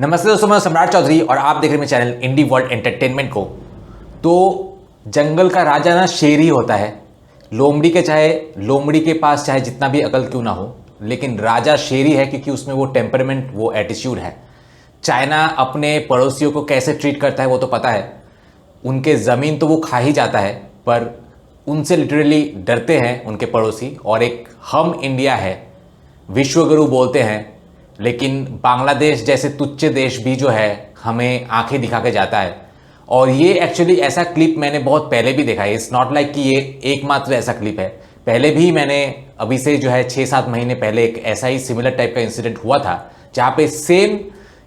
नमस्ते दोस्तों, मैं सम्राट चौधरी और आप देख रहे हैं मेरे चैनल इंडी वर्ल्ड एंटरटेनमेंट को। तो जंगल का राजा ना शेर ही होता है। लोमड़ी के पास चाहे जितना भी अकल क्यों ना हो, लेकिन राजा शेर ही है, क्योंकि उसमें वो टेम्परामेंट, वो एटीट्यूड है। चाइना अपने पड़ोसियों को कैसे ट्रीट करता है वो तो पता है। उनके ज़मीन तो वो खा ही जाता है, पर उनसे लिटरली डरते हैं उनके पड़ोसी। और एक हम इंडिया है, विश्वगुरु बोलते हैं, लेकिन बांग्लादेश जैसे तुच्छ देश भी जो है हमें आंखें दिखा के जाता है। और ये एक्चुअली ऐसा क्लिप मैंने बहुत पहले भी देखा है। इट्स नॉट लाइक कि ये एकमात्र ऐसा क्लिप है। पहले भी मैंने अभी से जो है 6-7 महीने पहले एक ऐसा ही सिमिलर टाइप का इंसिडेंट हुआ था, जहाँ पे सेम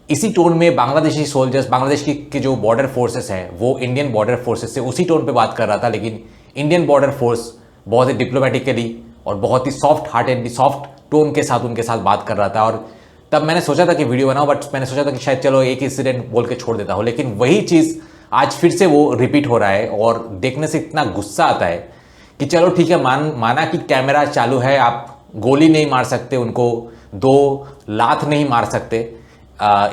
इसी टोन में बांग्लादेशी सोल्जर्स, बांग्लादेश की जो बॉर्डर फोर्सेस है, वो इंडियन बॉर्डर फोर्सेस से उसी टोन पे बात कर रहा था। लेकिन इंडियन बॉर्डर फोर्स बहुत ही डिप्लोमेटिकली और बहुत ही सॉफ्ट हार्टेडली, सॉफ्ट टोन के साथ उनके साथ बात कर रहा था। और तब मैंने सोचा था कि वीडियो बनाऊं, बट मैंने सोचा था कि शायद चलो एक इंसिडेंट बोल के छोड़ देता हूं। लेकिन वही चीज़ आज फिर से वो रिपीट हो रहा है और देखने से इतना गुस्सा आता है कि चलो ठीक है, माना कि कैमरा चालू है, आप गोली नहीं मार सकते उनको, 2 लात नहीं मार सकते,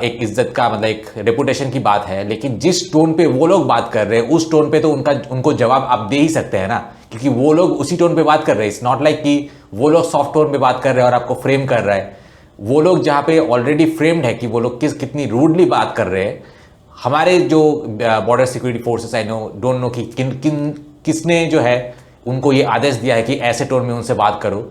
एक इज्जत का मतलब एक रेपुटेशन की बात है। लेकिन जिस टोन पे वो लोग बात कर रहे हैं, उस टोन पे तो उनको जवाब आप दे ही सकते हैं ना, क्योंकि वो लोग उसी टोन पे बात कर रहे हैं। इट्स नॉट लाइक कि वो लोग सॉफ्ट टोन पे बात कर रहे हैं और आपको फ्रेम कर रहा है। वो लोग जहाँ पे ऑलरेडी फ्रेम्ड है कि वो लोग कितनी रूडली बात कर रहे हैं। हमारे जो border security forces, I don't know कि किसने जो है उनको ये आदेश दिया है कि ऐसे टोन में उनसे बात करो।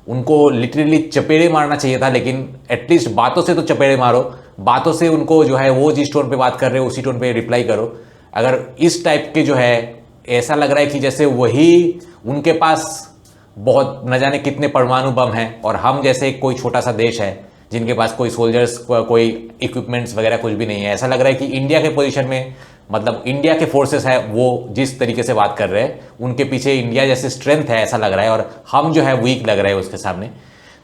उनको लिटरली चपेड़े मारना चाहिए था, लेकिन एटलीस्ट बातों से तो चपेड़े मारो, बातों से उनको जो है वो जिस टोन पे बात कर रहे हो उसी टोन पे रिप्लाई करो। अगर इस टाइप के जो है, ऐसा लग रहा है कि जैसे वही उनके पास बहुत न जाने कितने परमाणु बम हैं और हम जैसे कोई छोटा सा देश है जिनके पास कोई सोल्जर्स, कोई इक्विपमेंट्स वगैरह कुछ भी नहीं है। ऐसा लग रहा है कि इंडिया के पोजीशन में, मतलब इंडिया के फोर्सेस है, वो जिस तरीके से बात कर रहे हैं उनके पीछे इंडिया जैसे स्ट्रेंथ है, ऐसा लग रहा है, और हम जो है वीक लग रहे हैं उसके सामने।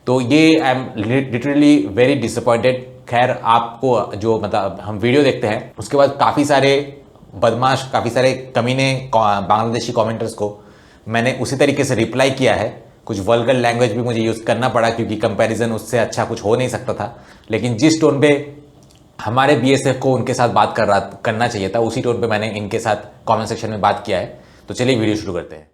तो ये I am literally very disappointed. खैर, आपको जो मतलब हम वीडियो देखते हैं उसके बाद काफ़ी सारे बदमाश, काफ़ी सारे कमीने बांग्लादेशी कमेंटर्स को मैंने उसी तरीके से रिप्लाई किया है। कुछ वल्गर लैंग्वेज भी मुझे यूज़ करना पड़ा, क्योंकि कंपैरिजन उससे अच्छा कुछ हो नहीं सकता था। लेकिन जिस टोन पे हमारे बीएसएफ को उनके साथ बात करना चाहिए था, उसी टोन पे मैंने इनके साथ कमेंट सेक्शन में बात किया है। तो चलिए वीडियो शुरू करते हैं।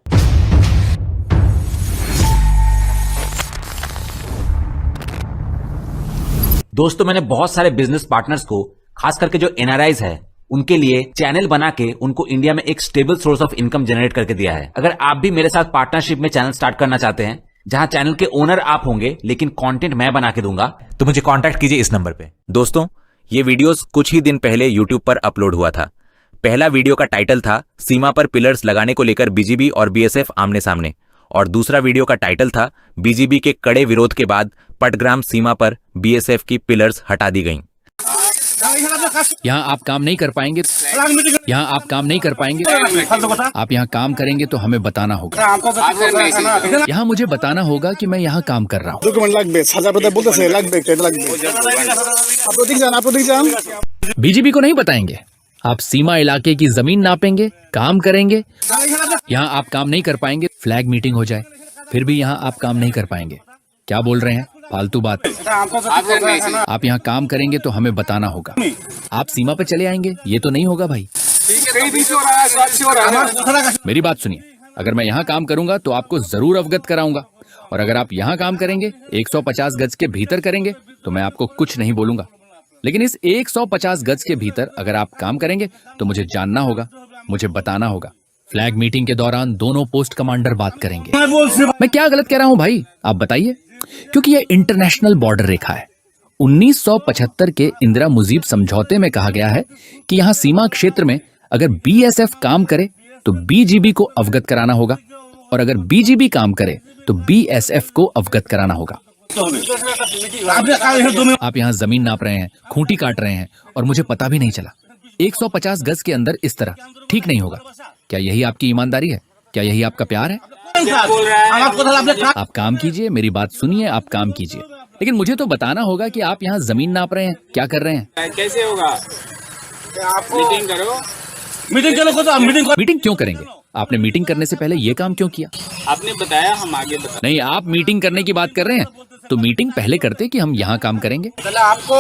दोस्तों, मैंने बहुत सारे बिजनेस पार्टनर्स को, खास करके जो एनआरआईज है, उनके लिए चैनल बना के उनको इंडिया में एक stable source of income generate करके दिया है। अगर आप भी मेरे साथ पार्टनरशिप में चैनल स्टार्ट करना चाहते हैं, जहां चैनल के ओनर आप होंगे लेकिन कंटेंट मैं बना के दूंगा, तो मुझे कांटेक्ट कीजिए इस नंबर पे। दोस्तों, ये वीडियोस कुछ ही दिन पहले यूट्यूब पर अपलोड हुआ था। पहला वीडियो का टाइटल था सीमा पर पिलर्स लगाने को लेकर बीजीबी और बीएसएफ आमने सामने, और दूसरा वीडियो का टाइटल था बीजीबी के कड़े विरोध के बाद पटग्राम सीमा पर बीएसएफ की पिलर्स हटा दी गईं। यहाँ आप काम नहीं कर पाएंगे, यहाँ आप काम नहीं कर पाएंगे। आप यहाँ काम करेंगे तो हमें बताना होगा। यहाँ मुझे बताना होगा कि मैं यहाँ काम कर रहा हूँ। बीजीबी को नहीं बताएंगे। आप सीमा इलाके की जमीन नापेंगे, काम करेंगे। यहाँ आप काम नहीं कर पाएंगे। फ्लैग मीटिंग हो जाए फिर भी यहाँ आप काम नहीं कर पाएंगे। क्या बोल रहे हैं? फालतू बात। आप यहाँ काम करेंगे तो हमें बताना होगा। आप सीमा पे चले आएंगे, ये तो नहीं होगा भाई। मेरी बात सुनिए, अगर मैं यहाँ काम करूंगा तो आपको जरूर अवगत कराऊंगा, और अगर आप यहाँ काम करेंगे 150 गज के भीतर करेंगे तो मैं आपको कुछ नहीं बोलूंगा। लेकिन इस 150 गज के भीतर अगर आप काम करेंगे तो मुझे जानना होगा, मुझे बताना होगा। फ्लैग मीटिंग के दौरान दोनों पोस्ट कमांडर बात करेंगे। मैं क्या गलत कह रहा हूं भाई, आप बताइए? क्योंकि यह इंटरनेशनल बॉर्डर रेखा है। 1975 के इंदिरा मुजीब समझौते में कहा गया है कि यहां सीमा क्षेत्र में अगर बीएसएफ काम करे तो बीजीबी को अवगत कराना होगा, और अगर बीजीबी काम करे तो बीएसएफ को अवगत कराना होगा। आप यहाँ जमीन नाप रहे हैं, खूंटी काट रहे हैं, और मुझे पता भी नहीं चला। 150 गज के अंदर इस तरह ठीक नहीं होगा। क्या यही आपकी ईमानदारी है? क्या यही आपका प्यार है? आप काम कीजिए, मेरी बात सुनिए, आप काम कीजिए, लेकिन मुझे तो बताना होगा कि आप यहाँ जमीन नाप रहे हैं, क्या कर रहे हैं? कैसे होगा? मीटिंग करो। मीटिंग क्यों करेंगे? आपने मीटिंग करने से पहले ये काम क्यों किया? आपने बताया, हम आगे बता। नहीं, आप मीटिंग करने की बात कर रहे हैं, तो मीटिंग पहले करते कि हम यहाँ काम करेंगे। पहले आपको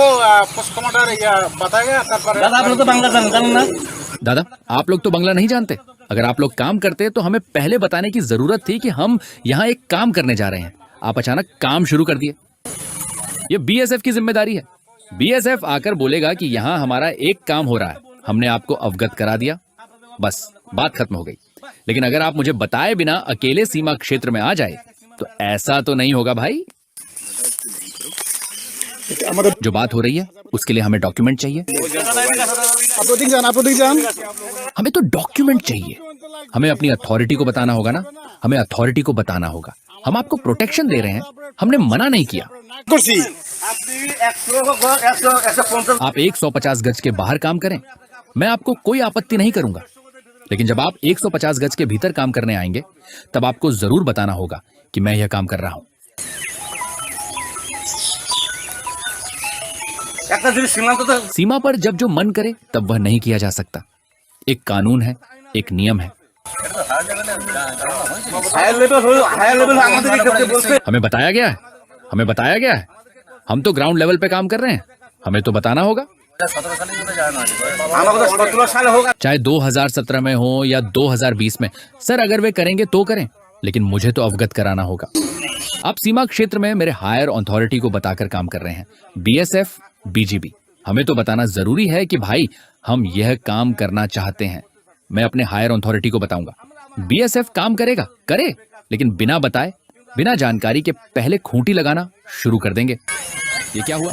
पोस्ट कमांडर बताएगा दादा आप लोग तो बांग्ला जानते ना। दादा आप लोग तो बांग्ला नहीं जानते। अगर आप लोग काम करते तो हमें पहले बताने की जरूरत थी कि हम यहाँ एक काम करने जा रहे हैं। आप अचानक काम शुरू कर दिए। ये बीएसएफ की जिम्मेदारी है। बीएसएफ आकर बोलेगा कि यहाँ हमारा एक काम हो रहा है, हमने आपको अवगत करा दिया, बस बात खत्म हो गई। लेकिन अगर आप मुझे बताए बिना अकेले सीमा क्षेत्र में आ जाए तो ऐसा तो नहीं होगा भाई। जो बात हो रही है उसके लिए हमें डॉक्यूमेंट चाहिए। हमें तो डॉक्यूमेंट चाहिए। हमें अपनी अथॉरिटी को बताना होगा ना। हमें अथॉरिटी को बताना होगा हम आपको प्रोटेक्शन दे रहे हैं, हमने मना नहीं किया। आप 150 गज के बाहर काम करें, मैं आपको कोई आपत्ति नहीं करूंगा। लेकिन जब आप 150 गज के भीतर काम करने आएंगे तब आपको जरूर बताना होगा कि मैं यह काम कर रहा हूं। सीमा पर जब जो मन करे तब वह नहीं किया जा सकता। एक कानून है, एक नियम है। हमें बताया गया है, हमें बताया गया है। हम तो ग्राउंड लेवल पे काम कर रहे हैं, हमें तो बताना होगा। चाहे 2017 में हो या 2020 में। सर अगर वे करेंगे तो करें, लेकिन मुझे तो अवगत कराना होगा। आप सीमा क्षेत्र में मेरे हायर अथॉरिटी को बताकर काम कर रहे हैं, बीएसएफ, बीजीबी। हमें तो बताना जरूरी है कि भाई हम यह काम करना चाहते हैं। मैं अपने हायर अथॉरिटी को बताऊंगा। बीएसएफ काम करेगा, करे, लेकिन बिना बताए, बिना जानकारी के पहले खूंटी लगाना शुरू कर देंगे। ये क्या हुआ?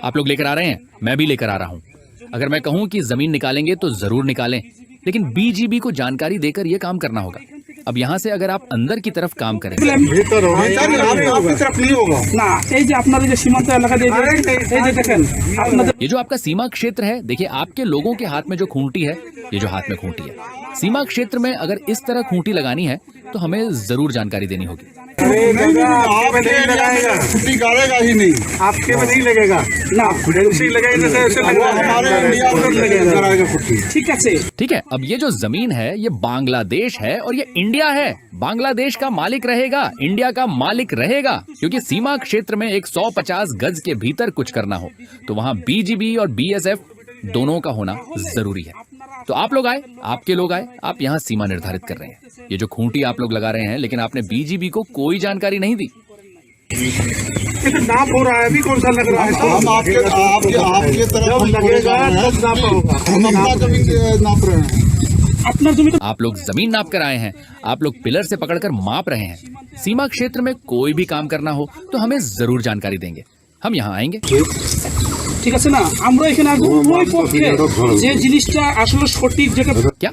आप लोग लेकर आ रहे हैं, मैं भी लेकर आ रहा हूं। अगर मैं कहूं कि जमीन निकालेंगे तो जरूर निकालें, लेकिन बीजीबी को जानकारी देकर यह काम करना होगा। अब यहाँ से अगर आप अंदर की तरफ काम करें, ये जो आपका सीमा क्षेत्र है, देखिए आपके लोगों के हाथ में जो खूंटी है, ये जो हाथ में खूंटी है, सीमा क्षेत्र में अगर इस तरह खूंटी लगानी है तो हमें जरूर जानकारी देनी होगी। छुट्टी गाड़ेगा ही नहीं, आपके में नहीं लगेगा ना। ठीक है। अब ये जो जमीन है ये बांग्लादेश है और ये इंडिया है। बांग्लादेश का मालिक रहेगा, इंडिया का मालिक रहेगा, क्योंकि सीमा क्षेत्र में 150 गज के भीतर कुछ करना हो तो वहां बीजीबी और बीएसएफ दोनों का होना जरूरी है। तो आप लोग आए, आपके लोग आए, आप यहाँ सीमा निर्धारित कर रहे हैं। ये जो खूंटी आप लोग लगा रहे हैं, लेकिन आपने बीजीबी को कोई जानकारी नहीं दी। नाप हो रहा है, अभी कौन सा लग रहा है? हम आपके तरफ लगेगा तब नाप होगा। हम अपना जमीन नाप रहे हैं। अपना जमीन आप लोग जमीन नाप कर आए हैं, आप लोग पिलर से पकड़कर माप रहे हैं। सीमा क्षेत्र में कोई भी काम करना हो तो हमें जरूर जानकारी देंगे। हम यहाँ आएंगे। ঠিক আছে না, আমরা এখানে ওই পক্ষে যে জিনিসটা আসলে সঠিক যেটা। क्या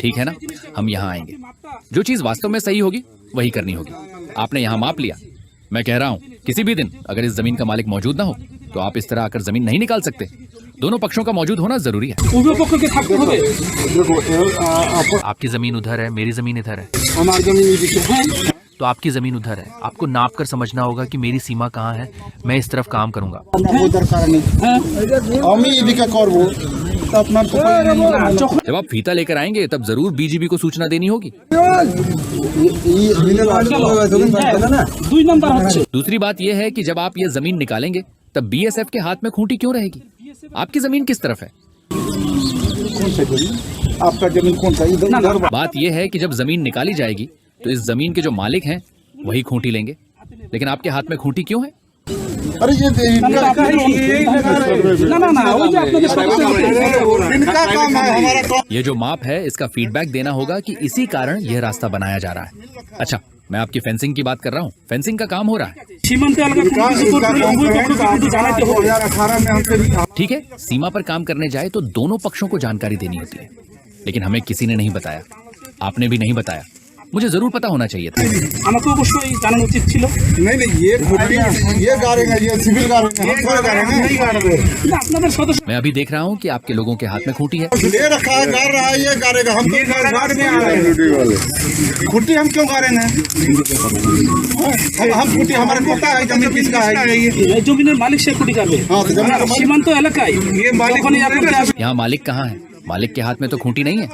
ठीक है ना? हम यहाँ आएंगे। जो चीज वास्तव में सही होगी वही करनी होगी। आपने यहाँ माप लिया, मैं कह रहा हूँ किसी भी दिन अगर इस जमीन का मालिक मौजूद ना हो तो आप इस तरह आकर जमीन नहीं निकाल सकते। दोनों पक्षों का मौजूद होना जरूरी है। উভয় পক্ষকে থাকতে হবে। आपकी जमीन उधर है, मेरी जमीन इधर है, हमारी जमीन इधर है। तो आपकी जमीन उधर है। आपको नाप कर समझना होगा कि मेरी सीमा कहाँ है, मैं इस तरफ काम करूंगा। जब आप फीता लेकर आएंगे तब जरूर बीजीबी को सूचना देनी होगी। दूसरी बात यह है कि जब आप ये जमीन निकालेंगे तब बीएसएफ के हाथ में खूंटी क्यों रहेगी? आपकी जमीन किस तरफ है? आपका जमीन कौन सा? बात यह है कि जब जमीन निकाली जाएगी तो इस जमीन के जो मालिक हैं वही खूंटी लेंगे, लेकिन आपके हाथ में खूंटी क्यों है? अरे ये इनका काम है, हमारा काम। ये जो माप है इसका फीडबैक देना होगा कि इसी कारण यह रास्ता बनाया जा रहा है। अच्छा, मैं आपकी फेंसिंग की बात कर रहा हूँ। फेंसिंग का काम हो रहा है। ठीक है, सीमा पर काम करने जाए तो दोनों पक्षों को जानकारी देनी होती है, लेकिन हमें किसी ने नहीं बताया, आपने भी नहीं बताया। मुझे जरूर पता होना चाहिए था। আমাকে অবশ্যই জানানো উচিত ছিল। नहीं ये गाड़ेगा, ये सिविल गाड़ेगा। আপনাদের সদস্য मैं अभी देख रहा हूँ कि आपके लोगों के हाथ में खूंटी है। ले रखा है, गाड़ रहा है, ये गाड़ेगा। हम तो गाड़ में आ रहे हैं। खुट्टी हम क्यों गाड़ेंगे? हम खुट्टी, हमारे पता है जमीन किसका है। ये জমিনের মালিক সে খুঁটি কাটবে। हाँ, तो जमीन সীমান্ত এলাকায় ये मालिक যখনই আপনাকে यहाँ मालिक कहाँ है? मालिक के हाथ में तो खूंटी नहीं है।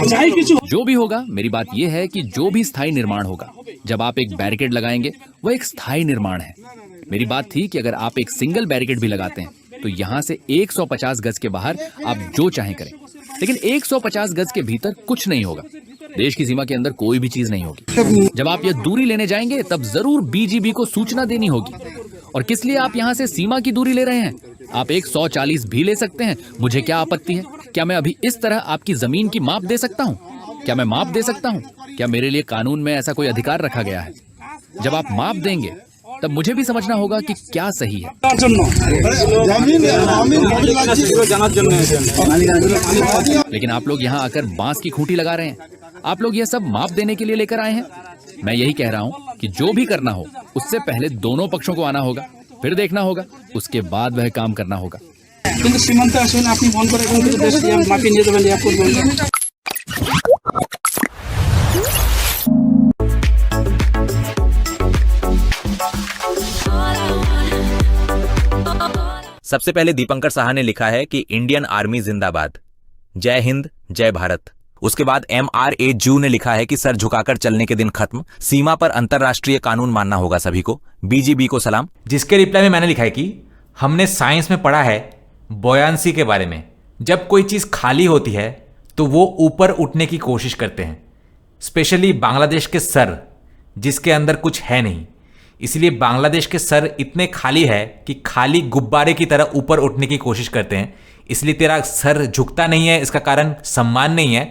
যাই কিছু जो भी होगा, मेरी बात यह है कि जो भी स्थायी निर्माण होगा, जब आप एक बैरिकेड लगाएंगे वो एक स्थायी निर्माण है। मेरी बात थी कि अगर आप एक सिंगल बैरिकेड भी लगाते हैं तो यहाँ से 150 गज के बाहर आप जो चाहें करें, लेकिन 150 गज के भीतर कुछ नहीं होगा। देश की सीमा के अंदर कोई भी चीज नहीं होगी। जब आप ये दूरी लेने जाएंगे तब जरूर बीजीबी को सूचना देनी होगी। और किस लिए आप यहाँ से सीमा की दूरी ले रहे हैं? आप 140 भी ले सकते हैं, मुझे क्या आपत्ति है? क्या मैं अभी इस तरह आपकी जमीन की माप दे सकता हूँ? क्या मैं माप दे सकता हूँ? क्या मेरे लिए कानून में ऐसा कोई अधिकार रखा गया है? जब आप माप देंगे तब मुझे भी समझना होगा कि क्या सही है। তার জন্য जमीन जमीन बड़ी লাগছে लेकिन आप लोग यहाँ आकर बांस की खूंटी लगा रहे हैं। आप लोग यह सब माप देने के लिए लेकर आए हैं। मैं यही कह रहा हूँ कि जो भी करना हो उससे पहले दोनों पक्षों को आना होगा, फिर देखना होगा, उसके बाद वह काम करना होगा। কিন্তু সীমান্তে আসেন আপনি ফোন করে এবং কিছু দেশ দিয়ে মাপিয়ে নিয়ে যাবেন এয়ারপোর্ট পর্যন্ত। सबसे पहले दीपंकर साहा ने लिखा है कि इंडियन आर्मी जिंदाबाद, जय हिंद जय भारत। उसके बाद MRA जू ने लिखा है कि सर झुकाकर चलने के दिन खत्म, सीमा पर अंतरराष्ट्रीय कानून मानना होगा सभी को, BGB को सलाम। जिसके रिप्लाई में मैंने लिखा है कि हमने साइंस में पढ़ा है बॉयांसी के बारे में। जब कोई चीज़ खाली होती है तो वो ऊपर उठने की कोशिश करते हैं, स्पेशली बांग्लादेश के सर जिसके अंदर कुछ है नहीं। इसलिए बांग्लादेश के सर इतने खाली है कि खाली गुब्बारे की तरह ऊपर उठने की कोशिश करते हैं। इसलिए तेरा सर झुकता नहीं है, इसका कारण सम्मान नहीं है,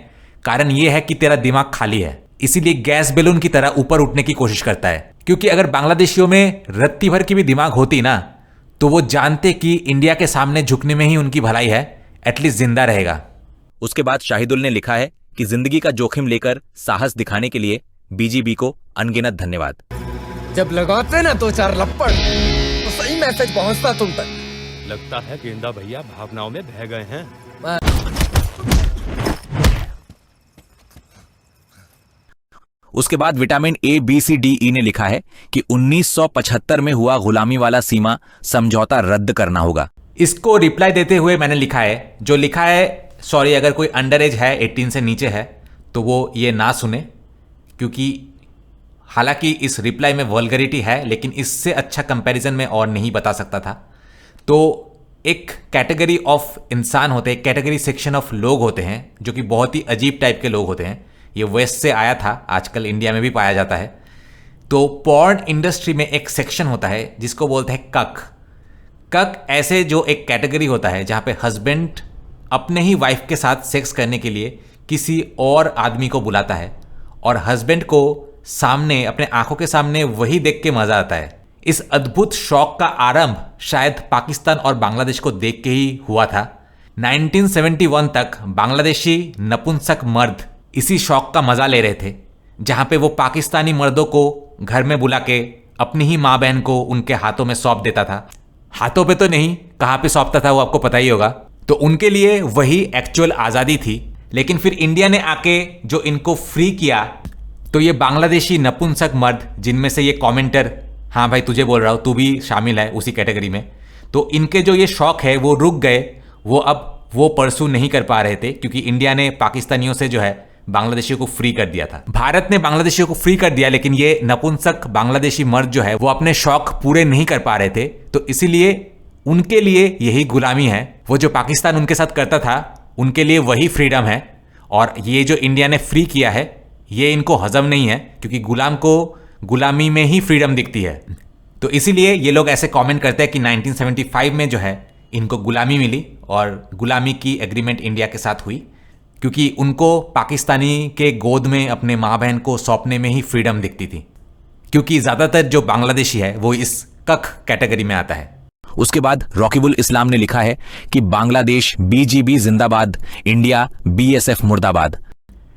कारण यह है कि तेरा दिमाग खाली है। इसीलिए गैस बैलून की तरह ऊपर उठने की कोशिश करता है। क्योंकि अगर बांग्लादेशियों में रत्ती भर की भी दिमाग होती ना तो वो जानते कि इंडिया के सामने झुकने में ही उनकी भलाई है, एटलीस्ट जिंदा रहेगा। उसके बाद शाहिदुल ने लिखा है कि जिंदगी का जोखिम लेकर साहस दिखाने के लिए BGB को अनगिनत धन्यवाद। जब लगाते ना दो चार लपड़ तो सही मैसेज पहुंचता तुम तक। लगता है गेंदा भैया भावनाओं में बह गए हैं। उसके बाद vitamin A, B, C, D, E ने लिखा है कि 1975 में हुआ गुलामी वाला सीमा समझौता रद्द करना होगा। इसको रिप्लाई देते हुए मैंने लिखा है, जो लिखा है सॉरी अगर कोई अंडर एज है 18 से नीचे है तो वो ये ना सुने, क्योंकि हालांकि इस रिप्लाई में वल्गरिटी है लेकिन इससे अच्छा कंपैरिजन में और नहीं बता सकता था। तो एक कैटेगरी ऑफ इंसान होते हैं, कैटेगरी सेक्शन ऑफ लोग होते हैं जो कि बहुत ही अजीब टाइप के लोग होते हैं। ये वेस्ट से आया था, आजकल इंडिया में भी पाया जाता है। तो पॉर्न इंडस्ट्री में एक सेक्शन होता है जिसको बोलते हैं कक। कक ऐसे जो एक कैटेगरी होता है जहाँ पे हस्बैंड अपने ही वाइफ के साथ सेक्स करने के लिए किसी और आदमी को बुलाता है और हस्बैंड को सामने अपने आंखों के सामने वही देख के मजा आता है। इस अद्भुत शौक का आरंभ शायद पाकिस्तान और बांग्लादेश को देख के ही हुआ था। 1971 तक बांग्लादेशी नपुंसक मर्द इसी शौक का मजा ले रहे थे, जहां पे वो पाकिस्तानी मर्दों को घर में बुला के अपनी ही माँ बहन को उनके हाथों में सौंप देता था। हाथों पे तो नहीं, कहाँ पे सौंपता था वो आपको पता ही होगा। तो उनके लिए वही एक्चुअल आज़ादी थी। लेकिन फिर इंडिया ने आके जो इनको फ्री किया तो ये बांग्लादेशी नपुंसक मर्द, जिनमें से ये कमेंटर, हाँ भाई तुझे बोल रहा हूँ, तू भी शामिल है उसी कैटेगरी में, तो इनके जो ये शौक है वो रुक गए। वो अब वो परसू नहीं कर पा रहे थे क्योंकि इंडिया ने पाकिस्तानियों से जो है बांग्लादेशियों को फ्री कर दिया था। भारत ने बांग्लादेशियों को फ्री कर दिया लेकिन ये नपुंसक बांग्लादेशी मर्द जो है वो अपने शौक पूरे नहीं कर पा रहे थे। तो इसीलिए उनके लिए यही गुलामी है। वो जो पाकिस्तान उनके साथ करता था उनके लिए वही फ्रीडम है। और ये जो इंडिया ने फ्री किया है ये इनको हजम नहीं है, क्योंकि गुलाम को गुलामी में ही फ्रीडम दिखती है। तो इसीलिए ये लोग ऐसे कमेंट करते हैं कि 1975 में जो है इनको गुलामी मिली और गुलामी की एग्रीमेंट इंडिया के साथ हुई, क्योंकि उनको पाकिस्तानी के गोद में अपने माँ बहन को सौंपने में ही फ्रीडम दिखती थी। क्योंकि ज़्यादातर जो बांग्लादेशी है वो इस कक कैटेगरी में आता है। उसके बाद रॉकीबुल इस्लाम ने लिखा है कि बांग्लादेश BGB जिंदाबाद, इंडिया BSF मुर्दाबाद।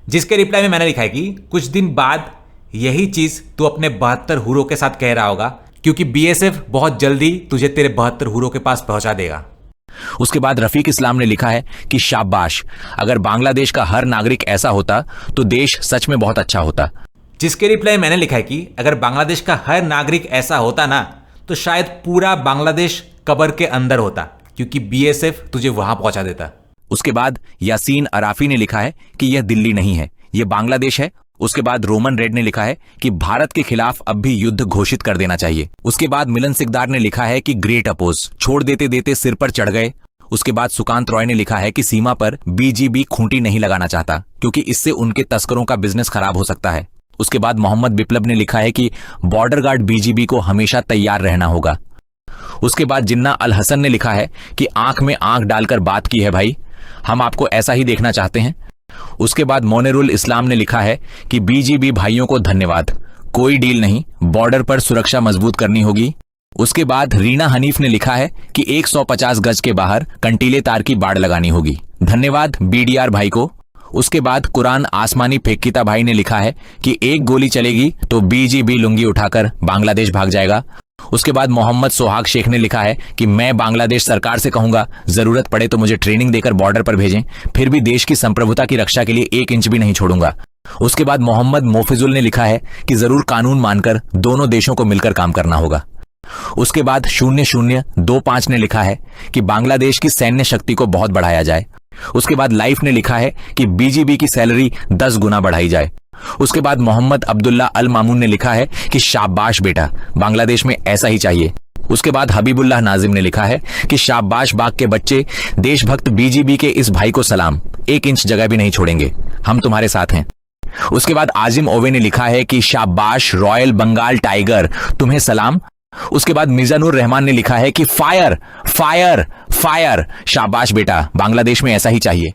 जिसके रिप्लाई में मैंने लिखा है कि कुछ दिन बाद यही चीज़ तू अपने 72 हुरों के साथ कह रहा होगा, क्योंकि BSF बहुत जल्दी तुझे तेरे 72 हुरों के पास पहुंचा देगा। उसके बाद रफीक इस्लाम ने लिखा है कि शाबाश, अगर बांग्लादेश का हर नागरिक ऐसा होता तो देश सच में बहुत अच्छा होता। जिसके रिप्लाई मैंने लिखा है कि अगर बांग्लादेश का हर नागरिक ऐसा होता ना तो शायद पूरा बांग्लादेश कब्र के अंदर होता, क्योंकि BSF तुझे वहां पहुंचा देता। उसके बाद यासीन अराफी ने लिखा है कि यह दिल्ली नहीं है, यह बांग्लादेश है। उसके बाद रोमन रेड ने लिखा है कि भारत के खिलाफ अब भी युद्ध घोषित कर देना चाहिए। उसके बाद मिलन सिकदार ने लिखा है कि ग्रेट अपोज, छोड़ देते देते सिर पर चढ़ गए। उसके बाद सुकांत रॉय ने लिखा है कि सीमा पर बीजीबी खूंटी नहीं लगाना चाहता क्योंकि इससे उनके तस्करों का बिजनेस खराब हो सकता है। उसके बाद मोहम्मद बिप्लब ने लिखा है कि बॉर्डर गार्ड बीजीबी को हमेशा तैयार रहना होगा। उसके बाद जिन्ना अल हसन ने लिखा है कि आंख में आंख डालकर बात की है भाई, हम आपको ऐसा ही देखना चाहते हैं। उसके बाद मोनेरुल इस्लाम ने लिखा है कि बीजीबी भाइयों को धन्यवाद, कोई डील नहीं, बॉर्डर पर सुरक्षा मजबूत करनी होगी। उसके बाद रीना हनीफ ने लिखा है कि 150 गज के बाहर कंटीले तार की बाड़ लगानी होगी, धन्यवाद बीडीआर भाई को। उसके बाद कुरान आसमानी फेकिता भाई ने लिखा है कि एक गोली चलेगी तो बीजीबी लुंगी उठाकर बांग्लादेश भाग जाएगा। उसके बाद मोहम्मद सोहाग शेख ने लिखा है कि मैं बांग्लादेश सरकार से कहूंगा जरूरत पड़े तो मुझे ट्रेनिंग देकर बॉर्डर पर भेजें, फिर भी देश की संप्रभुता की रक्षा के लिए 1 इंच भी नहीं छोड़ूंगा। उसके बाद मोहम्मद मोफिजुल ने लिखा है कि जरूर कानून मानकर दोनों देशों को मिलकर काम करना होगा। उसके बाद 0025 ने लिखा है कि बांग्लादेश की सैन्य शक्ति को बहुत बढ़ाया जाए। उसके बाद लाइफ ने लिखा है कि बीजीबी की सैलरी 10 गुना बढ़ाई जाए। उसके बाद मोहम्मद अब्दुल्ला अल मामून ने लिखा है कि शाबाश बेटा, बांग्लादेश में ऐसा ही चाहिए। उसके बाद हबीबुल्लाह नाजिम ने लिखा है कि शाबाश बाग के बच्चे, देशभक्त बीजीबी के इस भाई को सलाम, 1 इंच जगह भी नहीं छोड़ेंगे, हम तुम्हारे साथ हैं। उसके बाद आजिम ओवे ने लिखा है कि शाबाश रॉयल बंगाल टाइगर, तुम्हें सलाम। उसके बाद मिजानुर रहमान ने लिखा है कि फायर फायर फायर, शाबाश बेटा, बांग्लादेश में ऐसा ही चाहिए।